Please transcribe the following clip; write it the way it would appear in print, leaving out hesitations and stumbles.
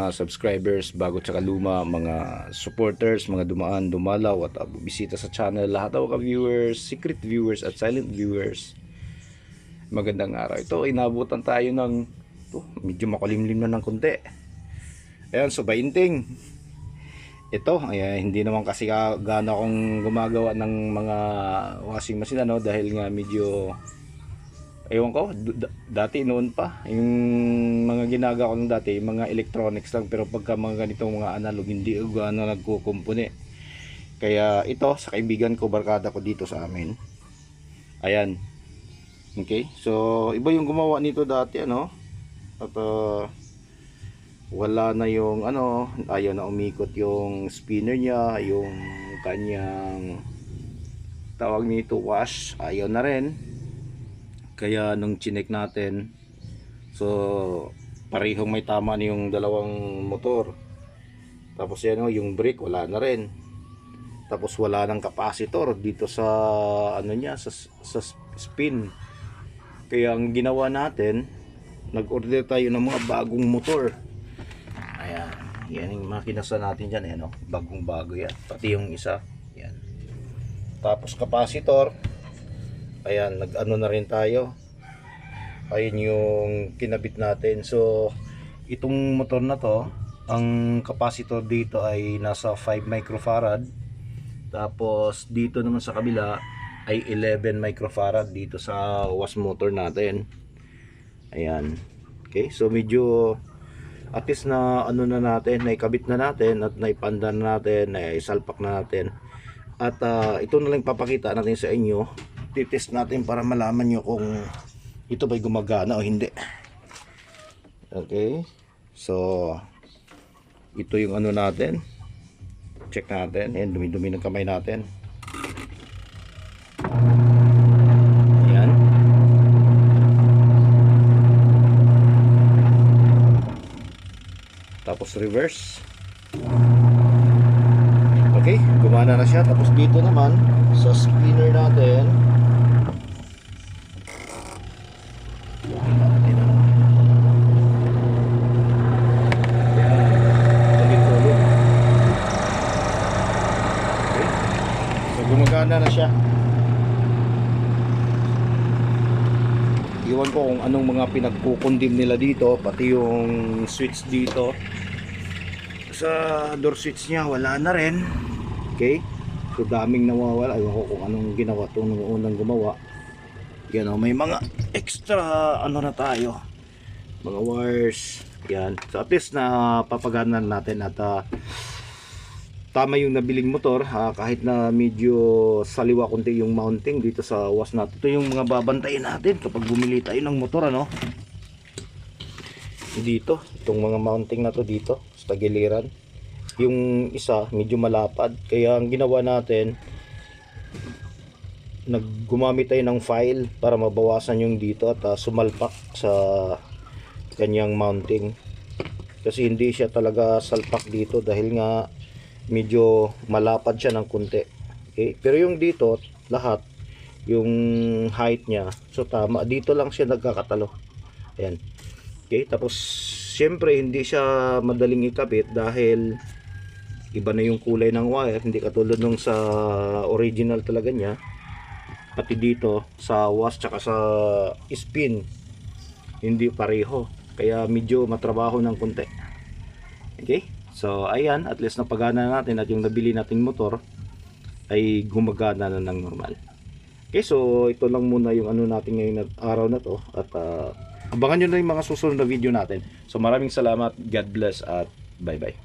mga subscribers, bago tsaka luma, mga supporters, mga dumaan, dumalaw at bisita sa channel, lahat ng mga viewers, secret viewers at silent viewers. Magandang araw. Ito, inabutan tayo ng medyo makulimlim na ng konti. Ayan, so bainting. Ito, hindi naman kasi gaano akong gumagawa ng mga washing machine dahil nga medyo ewan ko, dati noon pa yung mga ginagawa ko nung dati, mga electronics lang, pero pagka mga ganitong mga analog hindi gaano nagkukumpuni. Kaya ito sa kaibigan ko, barkada ko dito sa amin. Ayan. Okay? So iba yung gumawa nito dati at wala na yung ayaw na umikot yung spinner niya, yung kanyang tawag nito wash, ayaw na rin. Kaya nung chinek natin, so parehong may tama na yung dalawang motor. Tapos yung brake wala na rin. Tapos wala ng capacitor dito sa sa spin. Kaya ang ginawa natin, nag-order tayo ng mga bagong motor. Ayan, yan yung makinasa natin dyan, bagong bago yan, pati yung isa yan. Tapos capacitor, ayan, nag-ano na rin tayo. Ayun yung kinabit natin. So itong motor na to, ang capacitor dito ay nasa 5 microfarad. Tapos dito naman sa kabila ay 11 microfarad dito sa wash motor natin. Ayan. Okay, so medyo at least na na natin, naikabit na natin at naipanda na natin, naisalpak na natin. At ito na lang papakita natin sa inyo. Titest natin para malaman nyo kung ito ba'y gumagana o hindi. Okay, so ito yung natin, check natin. Ayan, dumi-dumi ng kamay natin. Ayan. Tapos reverse. Okay, gumana na siya. Tapos dito naman sa spinner natin, gumagana na siya. Iwan ko kung anong mga pinagkukundim nila dito, pati yung switch dito sa door switch niya wala na rin. Okay, so daming nawawala. Iwan ko kung anong ginawa itong unang gumawa. Yan, may mga extra na tayo, mga wires. Yan, so at least na papaganan natin at tama yung nabiling motor, kahit na medyo saliwa konti yung mounting dito sa wash natin. Ito yung mga babantayin natin kapag bumili tayo ng motor, dito, itong mga mounting na to dito sa tagiliran. Yung isa medyo malapad, kaya ang ginawa natin, naggumamit tayo ng file para mabawasan yung dito at sumalpak sa kanyang mounting. Kasi hindi siya talaga salpak dito dahil nga medyo malapad siya ng kunti. Okay? Pero yung dito, lahat, yung height niya, so tama. Dito lang siya nagkakatalo. Ayan. Okay? Tapos, syempre, hindi siya madaling ikabit dahil iba na yung kulay ng wire. Hindi katulad nung sa original talaga niya. Pati dito, sa wash, tsaka sa spin, hindi pareho. Kaya medyo matrabaho ng kunti. Okay? So ayan, at least napagana natin at yung nabili nating motor ay gumagana na ng normal. Okay, so ito lang muna yung natin ngayon araw na to. At abangan nyo na yung mga susunod na video natin. So maraming salamat, God bless at bye bye.